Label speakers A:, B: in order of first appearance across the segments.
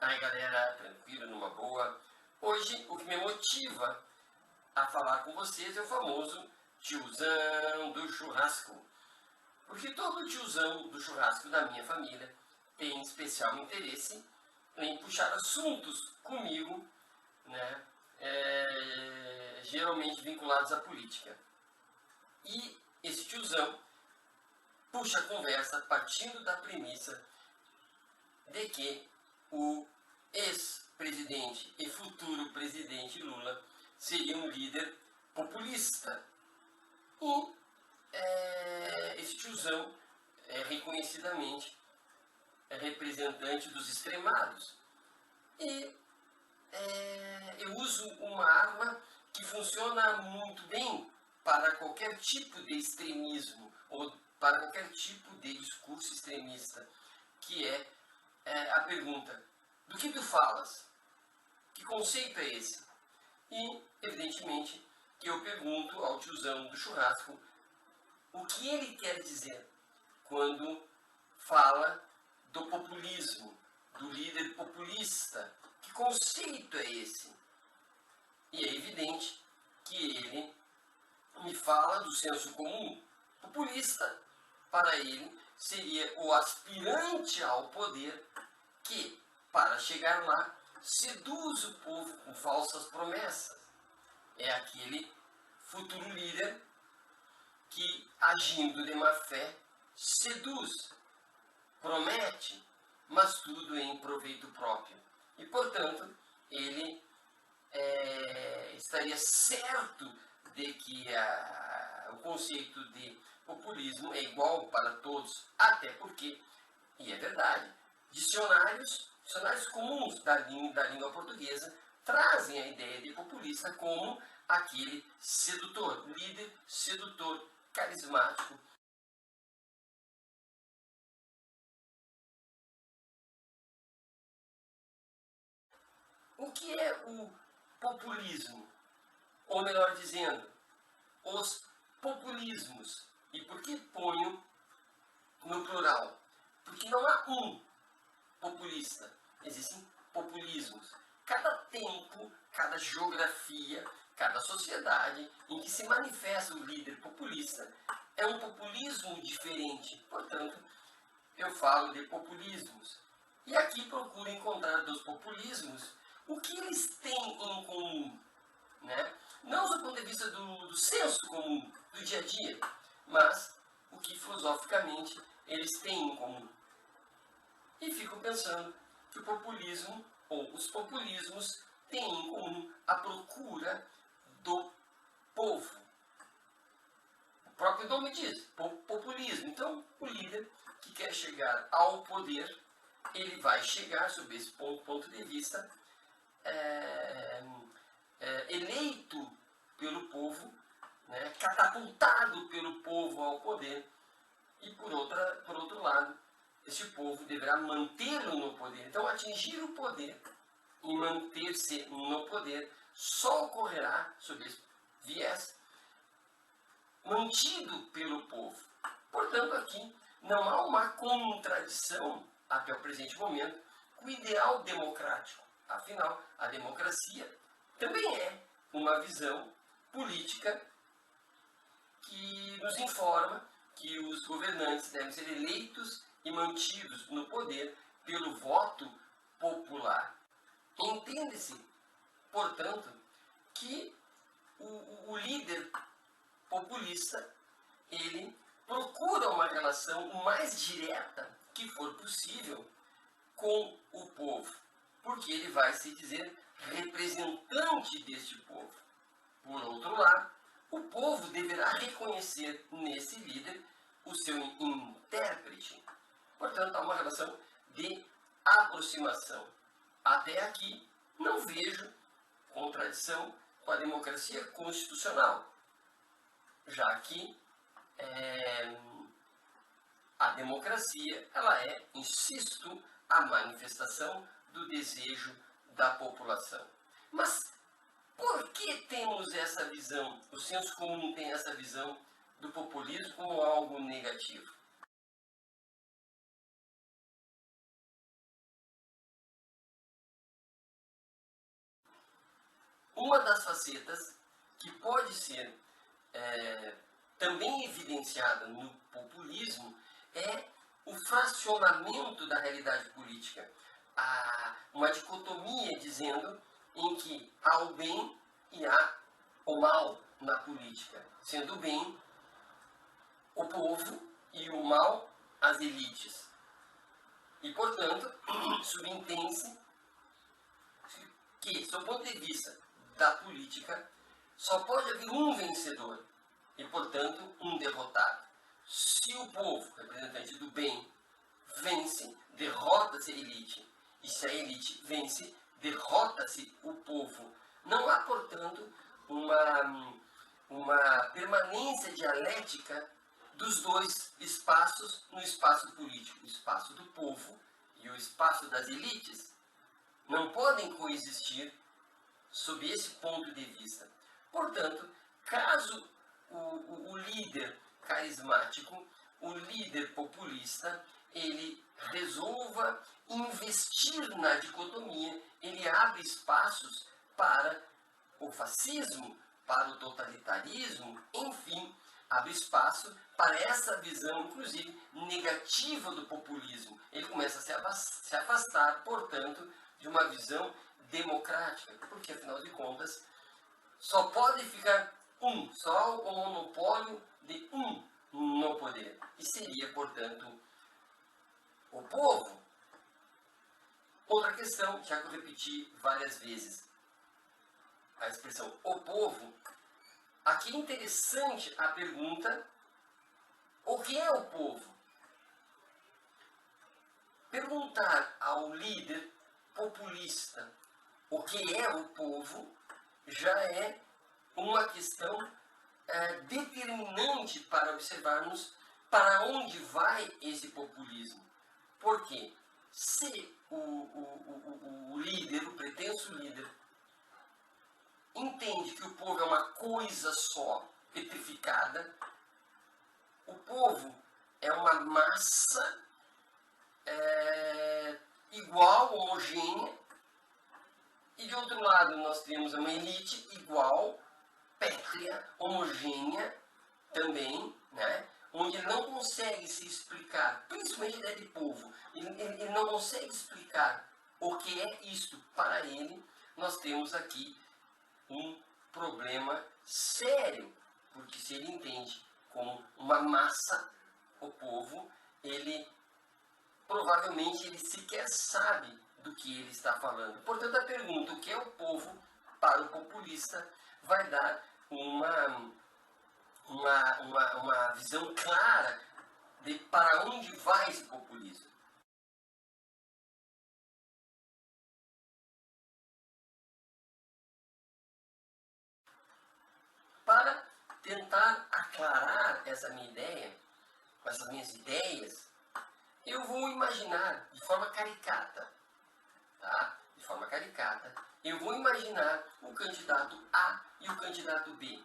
A: Aí galera, tranquilo, numa boa. Hoje o que me motiva a falar com vocês é o famoso tiozão do churrasco. Porque todo tiozão do churrasco da minha família tem especial interesse em puxar assuntos comigo, né? Geralmente vinculados à política. E esse tiozão puxa a conversa partindo da premissa de que o ex-presidente e futuro presidente Lula seria um líder populista. E esse tiozão é reconhecidamente representante dos extremados. E eu uso uma arma que funciona muito bem para qualquer tipo de extremismo ou para qualquer tipo de discurso extremista, que é a pergunta: do que tu falas? Que conceito é esse? E, evidentemente, que eu pergunto ao tiozão do churrasco o que ele quer dizer quando fala do populismo, do líder populista. Que conceito é esse? E é evidente que ele me fala do senso comum. Populista, para ele, seria o aspirante ao poder que, para chegar lá, seduz o povo com falsas promessas. É aquele futuro líder que, agindo de má fé, seduz, promete, mas tudo em proveito próprio. E, portanto, ele estaria certo de que o conceito de populismo é igual para todos, até porque, e é verdade, dicionários comuns da língua portuguesa trazem a ideia de populista como aquele sedutor, líder sedutor, carismático. O que é o populismo? Ou melhor dizendo, os populismos. E por que ponho no plural? Porque não há um populista, existem populismos. Cada tempo, cada geografia, cada sociedade em que se manifesta o líder populista é um populismo diferente. Portanto, eu falo de populismos. E aqui procuro encontrar dos populismos o que eles têm em comum, né? Não do ponto de vista do senso comum, do dia a dia, mas o que filosoficamente eles têm em comum. E fico pensando que o populismo, ou os populismos, têm em comum a procura do povo. O próprio nome diz, populismo. Então, o líder que quer chegar ao poder, ele vai chegar, sob esse ponto de vista, eleito pelo povo, né, catapultado pelo povo ao poder, e por outro lado, esse povo deverá mantê-lo no poder. Então, atingir o poder e manter-se no poder só ocorrerá, sob esse viés, mantido pelo povo. Portanto, aqui não há uma contradição, até o presente momento, com o ideal democrático. Afinal, a democracia também é uma visão política que nos informa que os governantes devem ser eleitos e mantidos no poder pelo voto popular. Entende-se, portanto, que o líder populista, ele procura uma relação o mais direta que for possível com o povo, porque ele vai se dizer representante deste povo. Por outro lado, o povo deverá reconhecer nesse líder o seu intérprete. Portanto, há uma relação de aproximação. Até aqui, não vejo contradição com a democracia constitucional, já que a democracia ela é, insisto, a manifestação do desejo da população. Mas por que temos essa visão, o senso comum tem essa visão do populismo como algo negativo? uma das facetas que pode ser também evidenciada no populismo é o fracionamento da realidade política. Há uma dicotomia dizendo em que há o bem e há o mal na política, sendo o bem o povo e o mal as elites. E, portanto, subentende-se que, sob o ponto de vista da política, só pode haver um vencedor e, portanto, um derrotado. Se o povo, representante do bem, vence, derrota-se a elite. E se a elite vence, derrota-se o povo. Não há, portanto, uma permanência dialética dos dois espaços no espaço político, o espaço do povo e o espaço das elites. Não podem coexistir sob esse ponto de vista. Portanto, caso o líder carismático, o líder populista, ele resolva investir na dicotomia, ele abre espaços para o fascismo, para o totalitarismo, enfim, abre espaço para essa visão, inclusive, negativa do populismo. Ele começa a se afastar, portanto, de uma visão democrática, porque, afinal de contas, só pode ficar só o monopólio de um no poder. E seria, portanto, o povo. Outra questão, já que eu repeti várias vezes a expressão o povo, aqui é interessante a pergunta: o que é o povo? Perguntar ao líder populista o que é o povo já é uma questão determinante para observarmos para onde vai esse populismo. Porque se o líder, o pretenso líder, entende que o povo é uma coisa só, petrificada, o povo é uma massa igual, homogênea, e de outro lado nós temos uma elite igual, pétrea, homogênea também, né? Onde ele não consegue se explicar, principalmente a ideia de povo, ele não consegue explicar o que é isto para ele. Nós temos aqui um problema sério, porque se ele entende como uma massa o povo, ele provavelmente ele sequer sabe do que ele está falando. Portanto, a pergunta, o que é o povo, para o populista, vai dar uma visão clara de para onde vai esse populismo. Para tentar aclarar essa minha ideia, essas minhas ideias, eu vou imaginar de forma caricata, tá? De forma caricata, eu vou imaginar o candidato A e o candidato B.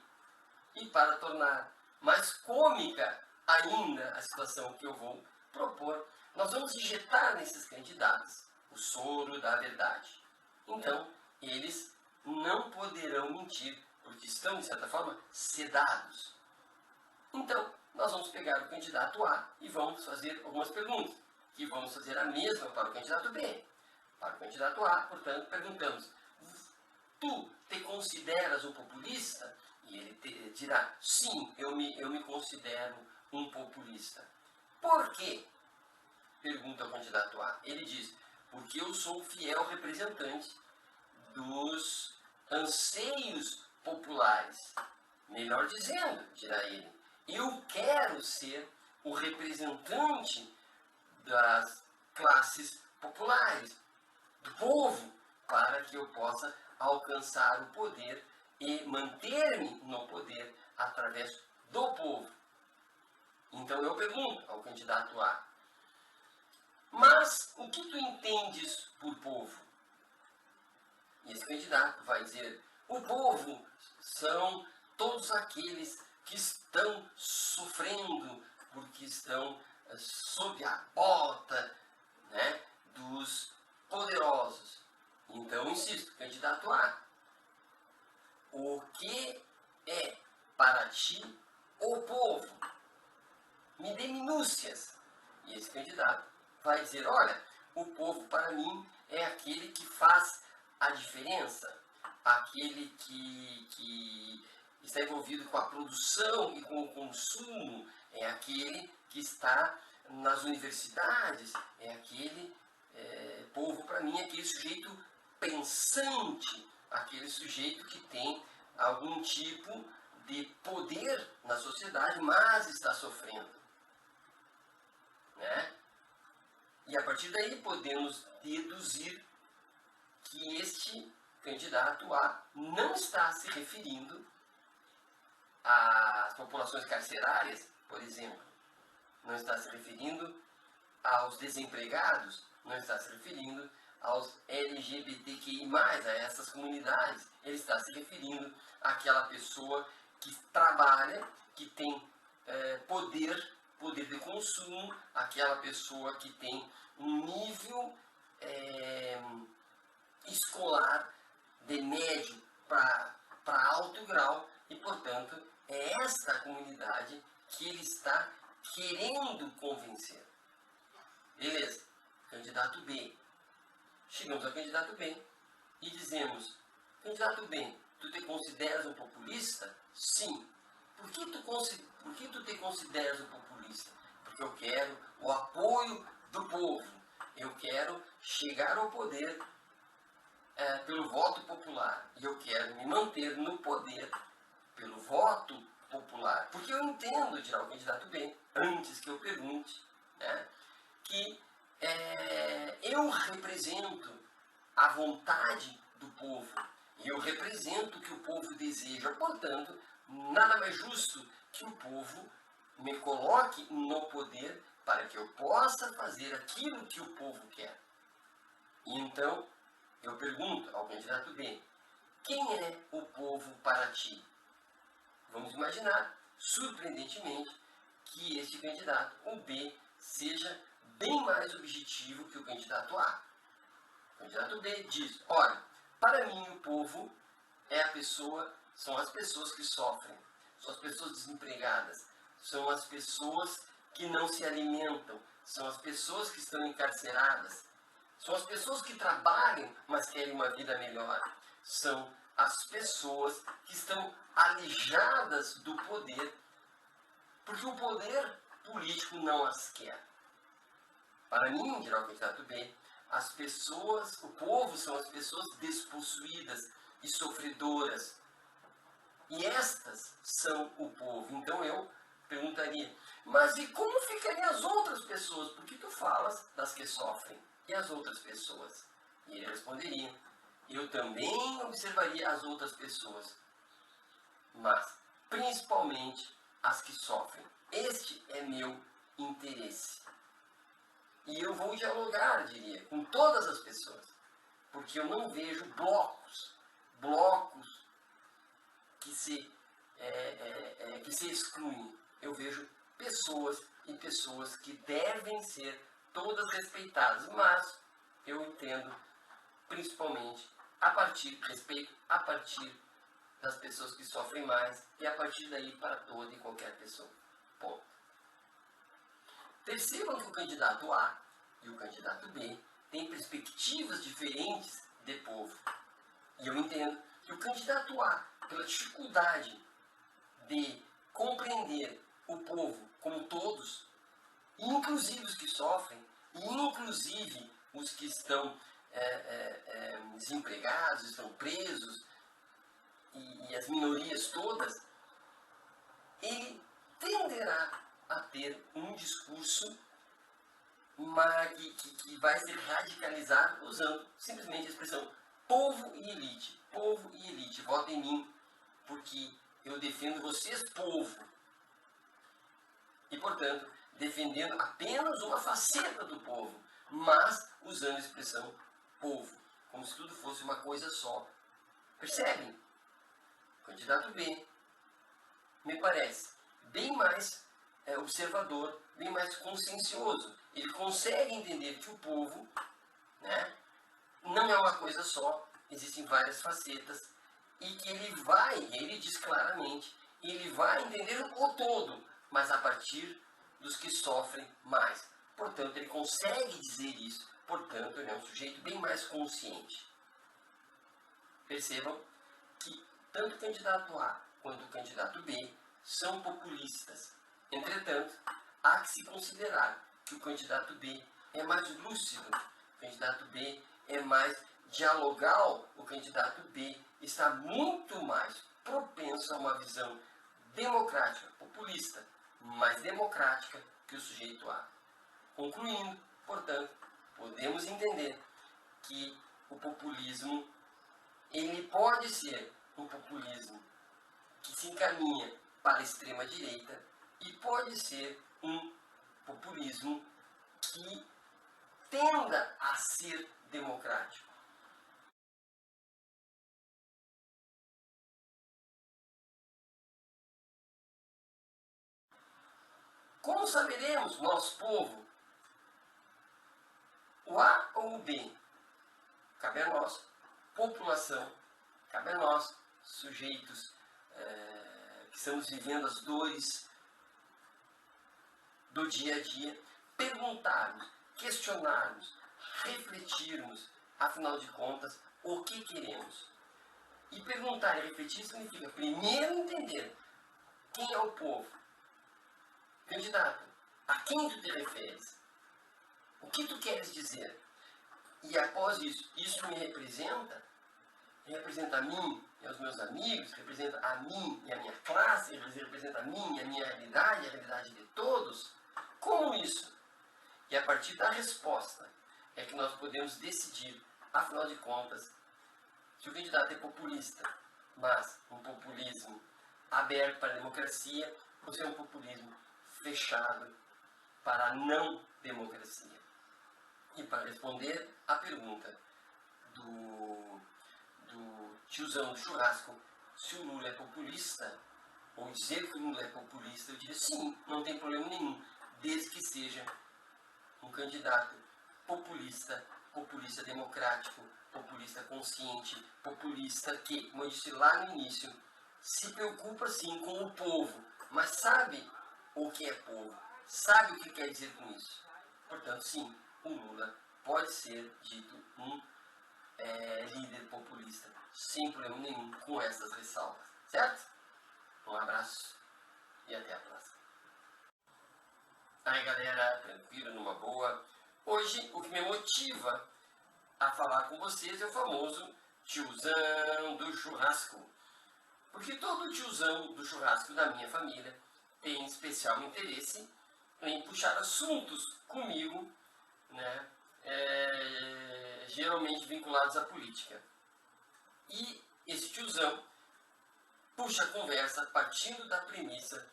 A: E para tornar mais cômica ainda a situação que eu vou propor, nós vamos injetar nesses candidatos o soro da verdade. Então, eles não poderão mentir, porque estão, de certa forma, sedados. Então, nós vamos pegar o candidato A e vamos fazer algumas perguntas, que vamos fazer a mesma para o candidato B. Para o candidato A, portanto, perguntamos: tu te consideras um populista? E ele dirá: sim, eu me considero um populista. Por quê? Pergunta o candidato A. Ele diz: porque eu sou fiel representante dos anseios populares. Melhor dizendo, dirá ele, eu quero ser o representante das classes populares, do povo, para que eu possa alcançar o poder e manter-me no poder através do povo. Então eu pergunto ao candidato A: mas o que tu entendes por povo? E esse candidato vai dizer: o povo são todos aqueles que estão sofrendo porque estão sob a bota, né, dos poderosos. Então, insisto, candidato A, o que é para ti o povo? Me dê minúcias. E esse candidato vai dizer, olha, o povo para mim é aquele que faz a diferença, aquele que está envolvido com a produção e com o consumo, é aquele que está nas universidades, é aquele povo para mim é aquele sujeito pensante, aquele sujeito que tem algum tipo de poder na sociedade, mas está sofrendo. Né? E a partir daí podemos deduzir que este candidato A não está se referindo às populações carcerárias, por exemplo, não está se referindo aos desempregados, não está se referindo aos LGBTQI+, a essas comunidades. Ele está se referindo àquela pessoa que trabalha, que tem poder de consumo, aquela pessoa que tem um nível escolar de médio para alto grau e, portanto, é esta comunidade que ele está querendo convencer. Beleza, candidato B. Chegamos ao candidato B e dizemos, candidato B, tu te consideras um populista? Sim. Por que tu te consideras um populista? Porque eu quero o apoio do povo. Eu quero chegar ao poder pelo voto popular. E eu quero me manter no poder pelo voto popular. Porque eu entendo, dirá o candidato B, antes que eu pergunte, né, que eu represento a vontade do povo. E eu represento o que o povo deseja. Portanto, nada mais justo que o povo me coloque no poder para que eu possa fazer aquilo que o povo quer. E então, eu pergunto ao candidato B, quem é o povo para ti? Vamos imaginar, surpreendentemente, que este candidato, o B, seja bem mais objetivo que o candidato A. O candidato B diz, olha, para mim o povo são as pessoas que sofrem, são as pessoas desempregadas, são as pessoas que não se alimentam, são as pessoas que estão encarceradas, são as pessoas que trabalham, mas querem uma vida melhor, são as pessoas que estão alijadas do poder, porque o poder político não as quer. Para mim, dirá o candidato B, as pessoas, o povo são as pessoas despossuídas e sofredoras. E estas são o povo. Então eu perguntaria, mas e como ficariam as outras pessoas? Por que tu falas das que sofrem? E as outras pessoas? E ele responderia, eu também observaria as outras pessoas, mas principalmente as que sofrem. Este é meu interesse. E eu vou dialogar, diria, com todas as pessoas, porque eu não vejo blocos que se excluem. Eu vejo pessoas e pessoas que devem ser todas respeitadas, mas eu entendo principalmente respeito a partir das pessoas que sofrem mais e a partir daí para toda e qualquer pessoa. Ponto. Percebam que o candidato A e o candidato B têm perspectivas diferentes de povo. E eu entendo que o candidato A, pela dificuldade de compreender o povo como todos, inclusive os que sofrem, inclusive os que estão desempregados, estão presos, e as minorias todas, ele tenderá a ter um discurso que vai se radicalizar usando simplesmente a expressão povo e elite. Povo e elite, votem em mim, porque eu defendo vocês, povo. E, portanto, defendendo apenas uma faceta do povo, mas usando a expressão povo, como se tudo fosse uma coisa só. Percebem? O candidato B me parece bem mais observador, bem mais consciencioso. Ele consegue entender que o povo, né, não é uma coisa só, existem várias facetas, e que ele diz claramente, ele vai entender o todo, mas a partir dos que sofrem mais. Portanto, ele consegue dizer isso, portanto, ele é um sujeito bem mais consciente. Percebam que tanto o candidato A quanto o candidato B são populistas. Entretanto, há que se considerar que o candidato B é mais lúcido, o candidato B é mais dialogal, o candidato B está muito mais propenso a uma visão democrática, populista, mais democrática que o sujeito A. Concluindo, portanto, podemos entender que o populismo ele pode ser um populismo que se encaminha para a extrema-direita e pode ser um populismo que tenda a ser democrático. Como saberemos, nós, povo, o A ou o B? Cabe a nós. População, cabe a nós, sujeitos que estamos vivendo as dores do dia a dia, perguntarmos, questionarmos, refletirmos, afinal de contas, o que queremos. E perguntar e refletir significa primeiro entender quem é o povo. Candidato, a quem tu te referes? O que tu queres dizer? E após isso, isso me representa a mim e aos meus amigos, representa a mim e a minha classe, representa a mim e a minha realidade, a realidade de todos? Como isso? E a partir da resposta é que nós podemos decidir, afinal de contas, se o candidato é populista, mas um populismo aberto para a democracia, ou se é um populismo fechado para a não democracia. E para responder à pergunta do tiozão do churrasco, se o Lula é populista, ou dizer que o Lula é populista, eu diria sim, não tem problema nenhum, desde que seja um candidato populista, populista democrático, populista consciente, populista que, como eu disse lá no início, se preocupa sim com o povo, mas sabe o que é povo, sabe o que quer dizer com isso. Portanto, sim, o Lula pode ser dito um líder populista, sem problema nenhum, com essas ressalvas. Certo? Um abraço e até a próxima. Aí galera, tranquilo, numa boa. Hoje o que me motiva a falar com vocês é o famoso tiozão do churrasco. Porque todo tiozão do churrasco da minha família tem especial interesse em puxar assuntos comigo, né, geralmente vinculados à política. E esse tiozão puxa a conversa partindo da premissa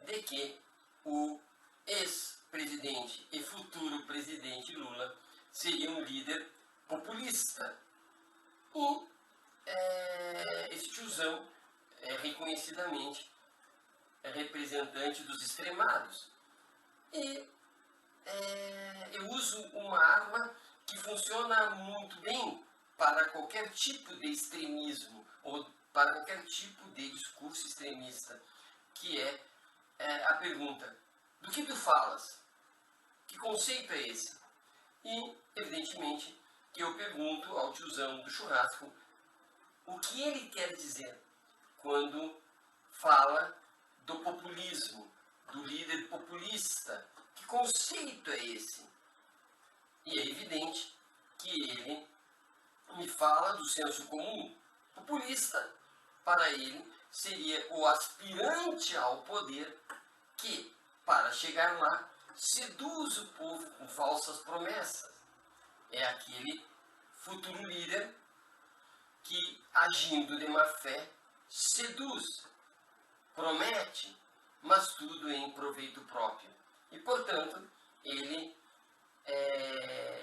A: de que o ex-presidente e futuro presidente Lula seria um líder populista. E esse tiozão é reconhecidamente representante dos extremados. E eu uso uma arma que funciona muito bem para qualquer tipo de extremismo ou para qualquer tipo de discurso extremista, que é a pergunta: do que tu falas? Que conceito é esse? E, evidentemente, que eu pergunto ao tiozão do churrasco o que ele quer dizer quando fala do populismo, do líder populista. Que conceito é esse? E é evidente que ele me fala do senso comum. Populista, para ele, seria o aspirante ao poder que, para chegar lá, seduz o povo com falsas promessas. É aquele futuro líder que, agindo de má fé, seduz, promete, mas tudo em proveito próprio. E, portanto, ele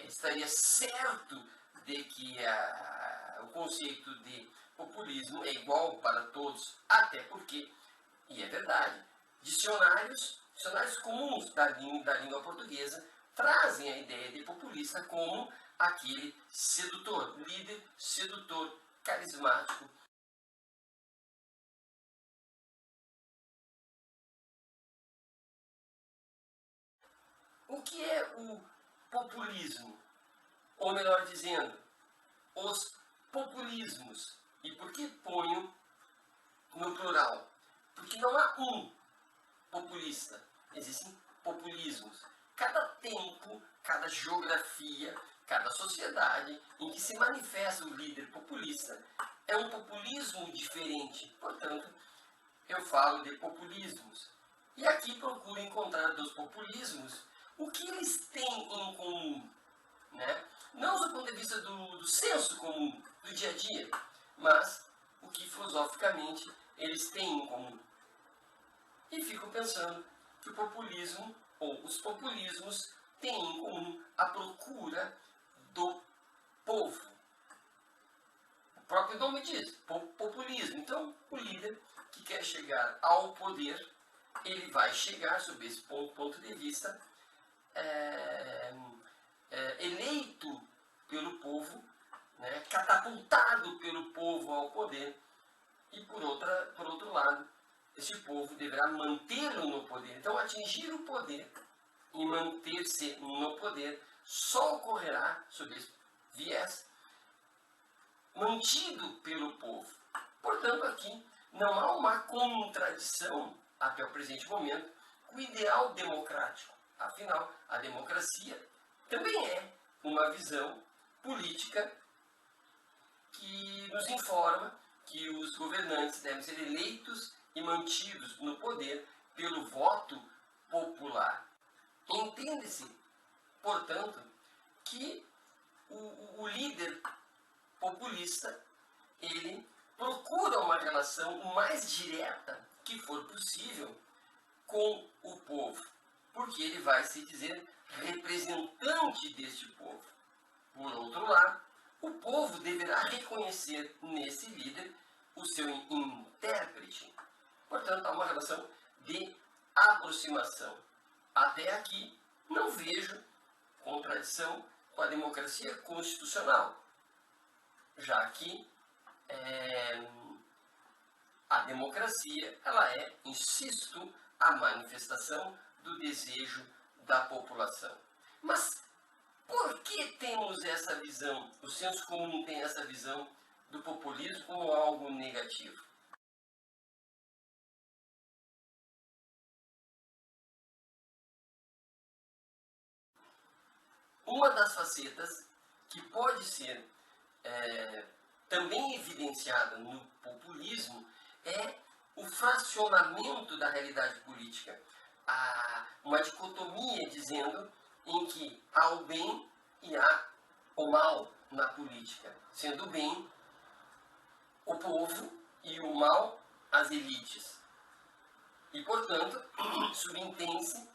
A: estaria certo de que o conceito de populismo é igual para todos, até porque, e é verdade, dicionários comuns da língua portuguesa trazem a ideia de populista como aquele sedutor, líder sedutor, carismático. O que é o populismo? Ou melhor dizendo, os populismos. E por que ponho no plural? Porque não há um populista, existem populismos. Cada tempo, cada geografia, cada sociedade em que se manifesta o líder populista é um populismo diferente. Portanto, eu falo de populismos. E aqui procuro encontrar dos populismos o que eles têm em comum, né? Não do ponto de vista do senso comum, do dia a dia, mas o que filosoficamente eles têm em comum. E fico pensando que o populismo, ou os populismos, têm em comum a procura do povo. O próprio nome diz, populismo. Então, o líder que quer chegar ao poder, ele vai chegar, sob esse ponto de vista, eleito pelo povo, né, catapultado pelo povo ao poder, e por outro lado, esse povo deverá mantê-lo no poder. Então, atingir o poder e manter-se no poder só ocorrerá, sob esse viés, mantido pelo povo. Portanto, aqui não há uma contradição, até o presente momento, com o ideal democrático. Afinal, a democracia também é uma visão política que nos informa que os governantes devem ser eleitos e mantidos no poder pelo voto popular. Entende-se, portanto, que o líder populista, ele procura uma relação o mais direta que for possível com o povo, porque ele vai se dizer representante deste povo. Por outro lado, o povo deverá reconhecer nesse líder o seu intérprete. Portanto, há uma relação de aproximação. Até aqui, não vejo contradição com a democracia constitucional, já que a democracia ela é, insisto, a manifestação do desejo da população. Mas por que temos essa visão, o senso comum tem essa visão do populismo como algo negativo? Uma das facetas que pode ser também evidenciada no populismo é o fracionamento da realidade política. Há uma dicotomia dizendo em que há o bem e há o mal na política, sendo o bem o povo e o mal as elites. E, portanto, subentende-se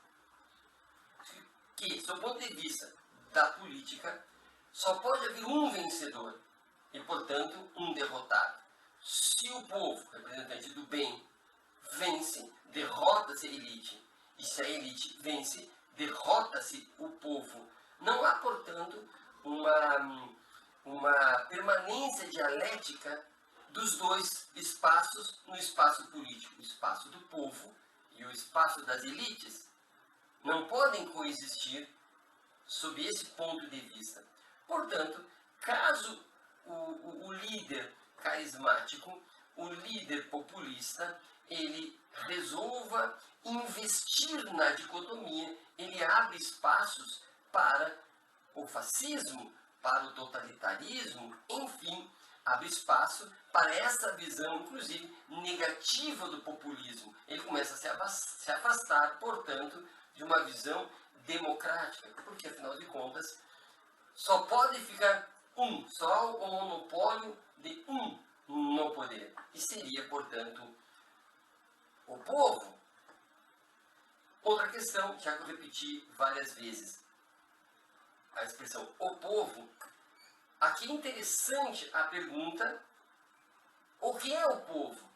A: que, sob o ponto de vista da política, só pode haver um vencedor e, portanto, um derrotado. Se o povo, representante do bem, vence, derrota-se a elite. E se a elite vence, derrota-se o povo. Não há, portanto, uma permanência dialética dos dois espaços no espaço político. O espaço do povo e o espaço das elites não podem coexistir sob esse ponto de vista. Portanto, caso o líder carismático, o líder populista, ele resolva investir na dicotomia, ele abre espaços para o fascismo, para o totalitarismo, enfim, abre espaço para essa visão, inclusive, negativa do populismo. Ele começa a se afastar, portanto, de uma visão democrática, porque, afinal de contas, só pode ficar só o monopólio de um no poder. E seria, portanto, o povo. Outra questão, já que eu repeti várias vezes a expressão o povo, aqui é interessante a pergunta: o que é o povo?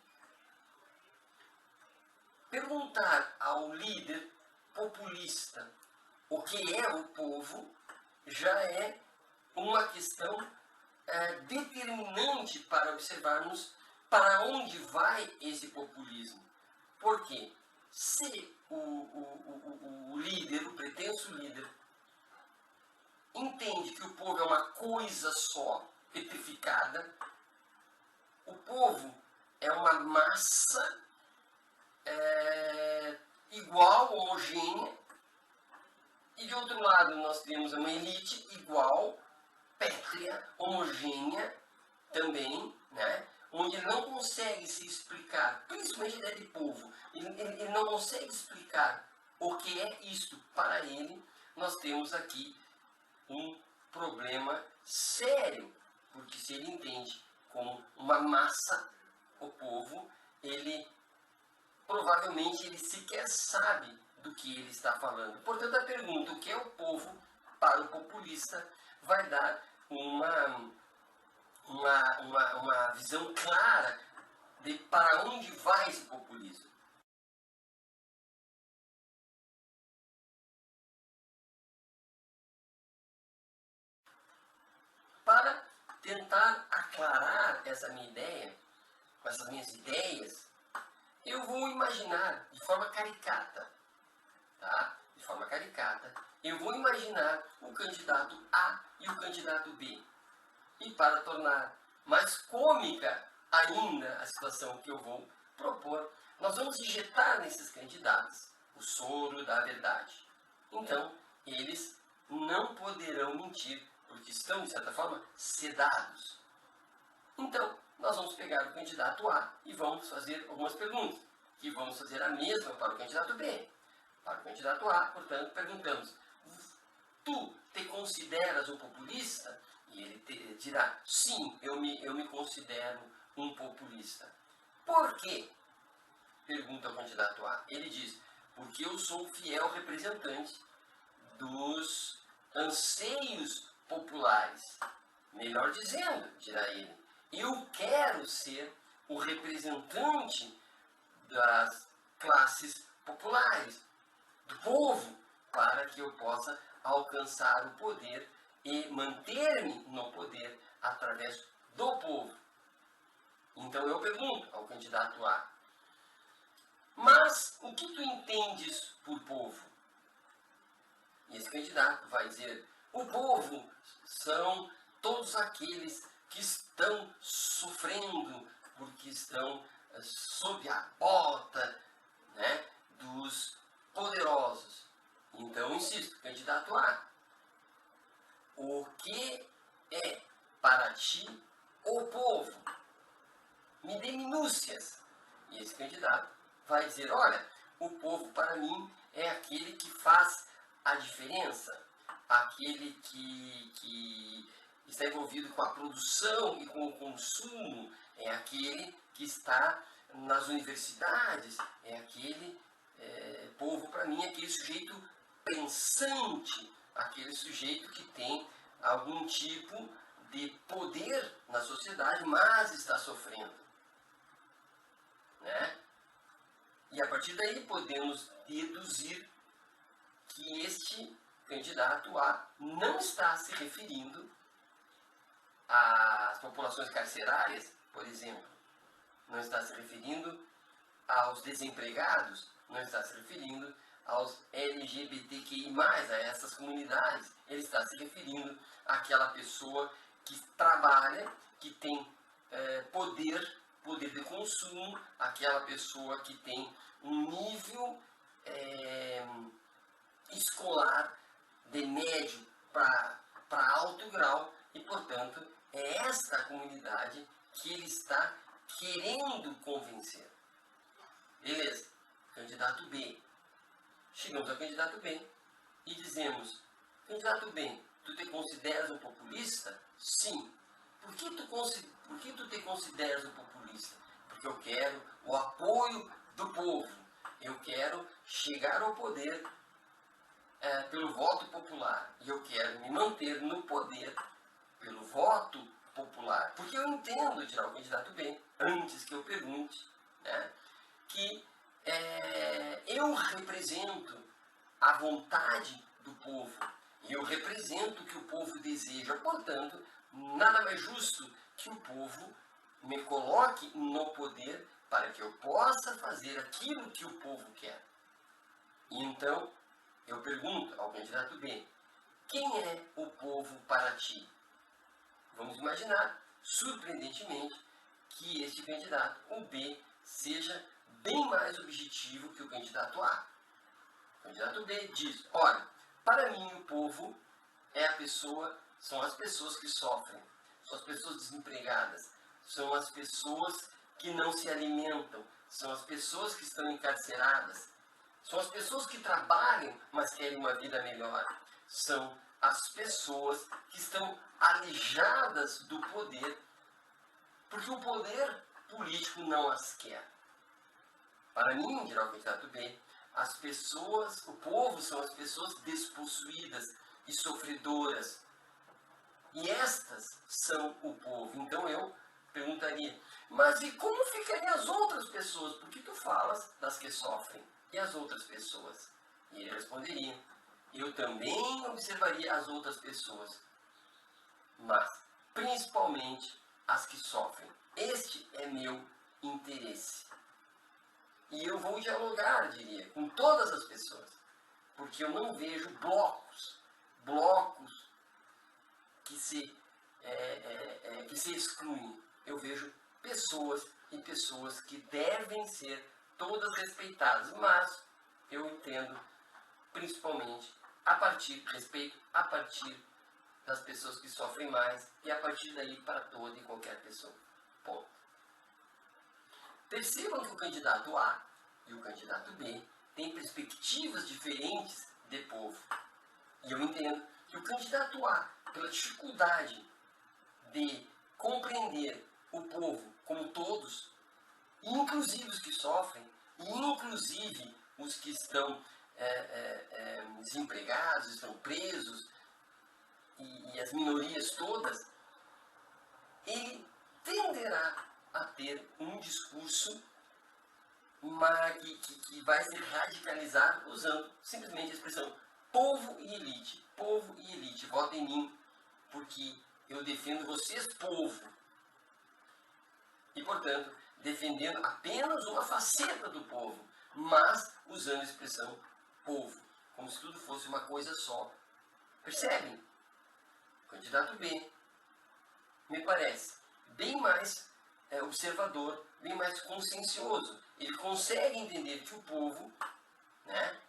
A: Perguntar ao líder populista o que é o povo já é uma questão determinante para observarmos para onde vai esse populismo. Porque se o líder, o pretenso líder, entende que o povo é uma coisa só, petrificada, o povo é uma massa igual, homogênea, e de outro lado nós temos uma elite igual, pétrea, homogênea também, né? Onde ele não consegue se explicar, principalmente a ideia de povo, ele não consegue explicar o que é isto para ele. Nós temos aqui um problema sério, porque se ele entende como uma massa o povo, ele provavelmente ele sequer sabe do que ele está falando. Portanto, a pergunta, o que é o povo para o populista, vai dar uma visão clara de para onde vai esse populismo. Para tentar aclarar essa minha ideia, essas minhas ideias, eu vou imaginar de forma caricata, tá? De forma caricata, eu vou imaginar o candidato A e o candidato B. E para tornar mais cômica ainda a situação que eu vou propor, nós vamos injetar nesses candidatos o soro da verdade. Então, eles não poderão mentir, porque estão, de certa forma, sedados. Então, nós vamos pegar o candidato A e vamos fazer algumas perguntas, que vamos fazer a mesma para o candidato B. Para o candidato A, portanto, perguntamos: tu te consideras um populista? E ele dirá: sim, eu me considero um populista. Por quê? Pergunta o candidato A. Ele diz: porque eu sou fiel representante dos anseios populares. Melhor dizendo, dirá ele, eu quero ser o representante das classes populares, do povo, para que eu possa alcançar o poder e manter-me no poder através do povo. Então eu pergunto ao candidato A: mas o que tu entendes por povo? E esse candidato vai dizer: o povo são todos aqueles que estão sofrendo porque estão sob a bota, né, dos poderosos. Então, insisto, candidato A, o que é para ti o povo? Me dê minúcias. E esse candidato vai dizer: olha, o povo para mim é aquele que faz a diferença, aquele que está envolvido com a produção e com o consumo, é aquele que está nas universidades, é aquele povo para mim é aquele sujeito pensante, aquele sujeito que tem algum tipo de poder na sociedade, mas está sofrendo. Né? E a partir daí podemos deduzir que este candidato A não está se referindo às populações carcerárias, por exemplo, não está se referindo aos desempregados, não está se referindo aos LGBTQI+, a essas comunidades. Ele está se referindo àquela pessoa que trabalha, que tem poder de consumo, aquela pessoa que tem um nível escolar de médio para alto grau e, portanto, é esta comunidade que ele está querendo convencer. Beleza, candidato B. Chegamos ao candidato B e dizemos: candidato B, tu te consideras um populista? Sim. Por que tu te consideras um populista? Porque eu quero o apoio do povo. Eu quero chegar ao poder pelo voto popular. E eu quero me manter no poder pelo voto popular. Porque eu entendo, dirá o candidato B, antes que eu pergunte, né, que eu represento a vontade do povo. E eu represento o que o povo deseja. Portanto, nada mais justo que o povo me coloque no poder para que eu possa fazer aquilo que o povo quer. E então, eu pergunto ao candidato B, quem é o povo para ti? Vamos imaginar, surpreendentemente, que este candidato, o B, seja bem mais objetivo que o candidato A. O candidato B diz, olha, para mim o povo são as pessoas que sofrem, são as pessoas desempregadas, são as pessoas que não se alimentam, são as pessoas que estão encarceradas, são as pessoas que trabalham, mas querem uma vida melhor, são as pessoas que estão alijadas do poder, porque o poder político não as quer. Para mim, dirá o candidato B, as pessoas, o povo são as pessoas despossuídas e sofredoras. E estas são o povo. Então eu perguntaria, mas e como ficariam as outras pessoas? Por que tu falas das que sofrem? E as outras pessoas? E ele responderia, eu também observaria as outras pessoas, mas principalmente as que sofrem. Este é meu interesse. E eu vou dialogar, diria, com todas as pessoas, porque eu não vejo blocos que se excluem. Eu vejo pessoas e pessoas que devem ser todas respeitadas, mas eu entendo principalmente respeito a partir das pessoas que sofrem mais e a partir daí para toda e qualquer pessoa. Ponto. Percebam que o candidato A e o candidato B têm perspectivas diferentes de povo. E eu entendo que o candidato A, pela dificuldade de compreender o povo como todos, inclusive os que sofrem, inclusive os que estão desempregados, estão presos, e as minorias todas, ele tenderá a ter um discurso que vai se radicalizar usando simplesmente a expressão povo e elite. Povo e elite, votem em mim, porque eu defendo vocês, povo. E, portanto, defendendo apenas uma faceta do povo, mas usando a expressão povo, como se tudo fosse uma coisa só. Percebem? O candidato B me parece bem mais observador, bem mais consciencioso. Ele consegue entender que o povo, né,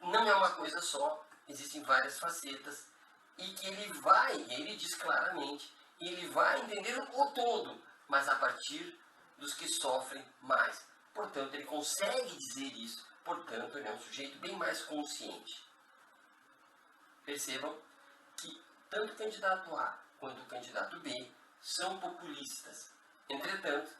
A: não é uma coisa só, existem várias facetas, e que ele diz claramente, ele vai entender o todo, mas a partir dos que sofrem mais. Portanto, ele consegue dizer isso, portanto, ele é um sujeito bem mais consciente. Percebam que tanto o candidato A quanto o candidato B são populistas. Entretanto,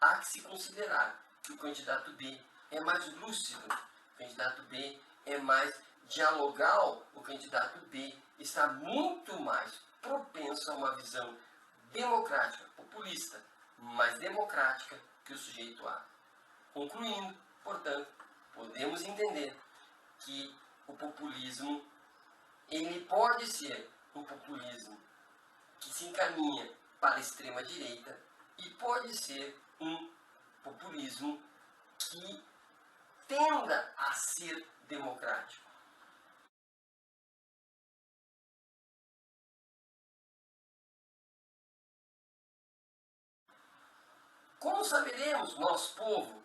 A: há que se considerar que o candidato B é mais lúcido, o candidato B é mais dialogal, o candidato B está muito mais propenso a uma visão democrática, populista, mais democrática que o sujeito A. Concluindo, portanto, podemos entender que o populismo, ele pode ser um populismo que se encaminha para a extrema-direita e pode ser um populismo que tenda a ser democrático. Como saberemos, nós, povo,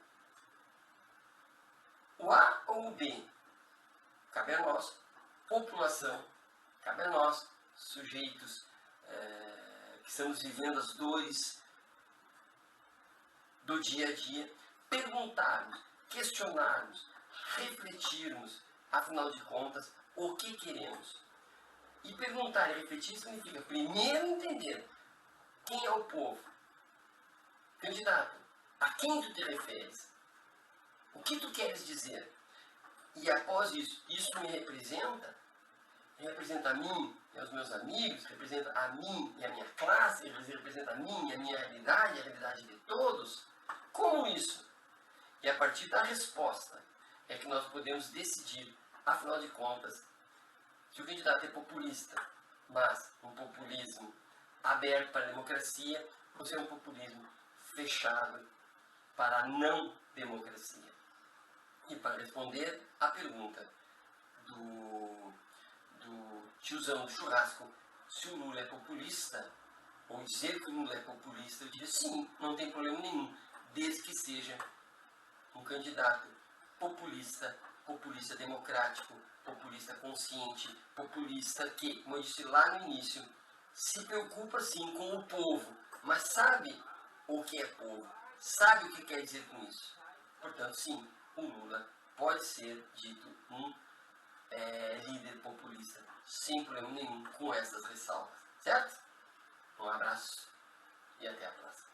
A: o A ou o B? Cabe a nós. População, cabe a nós, sujeitos que estamos vivendo as dores do dia a dia, perguntarmos, questionarmos, refletirmos, afinal de contas, o que queremos. E perguntar e refletir significa primeiro entender quem é o povo. Candidato, a quem tu te referes? O que tu queres dizer? E após isso, isso me representa? Representa a mim e aos meus amigos, representa a mim e a minha classe, representa a mim e a minha realidade, a realidade de todos? Como isso? E a partir da resposta é que nós podemos decidir, afinal de contas, se o candidato é populista, mas um populismo aberto para a democracia ou se é um populismo fechado para a não democracia. E para responder à pergunta do tiozão do churrasco, se o Lula é populista, ou dizer que o Lula é populista, eu diria sim, não tem problema nenhum, desde que seja um candidato populista, populista democrático, populista consciente, populista que, como eu disse lá no início, se preocupa sim com o povo, mas sabe o que é povo, sabe o que quer dizer com isso. Portanto, sim, o Lula pode ser dito um líder populista, sem problema nenhum, com essas ressalvas, certo? Um abraço e até a próxima.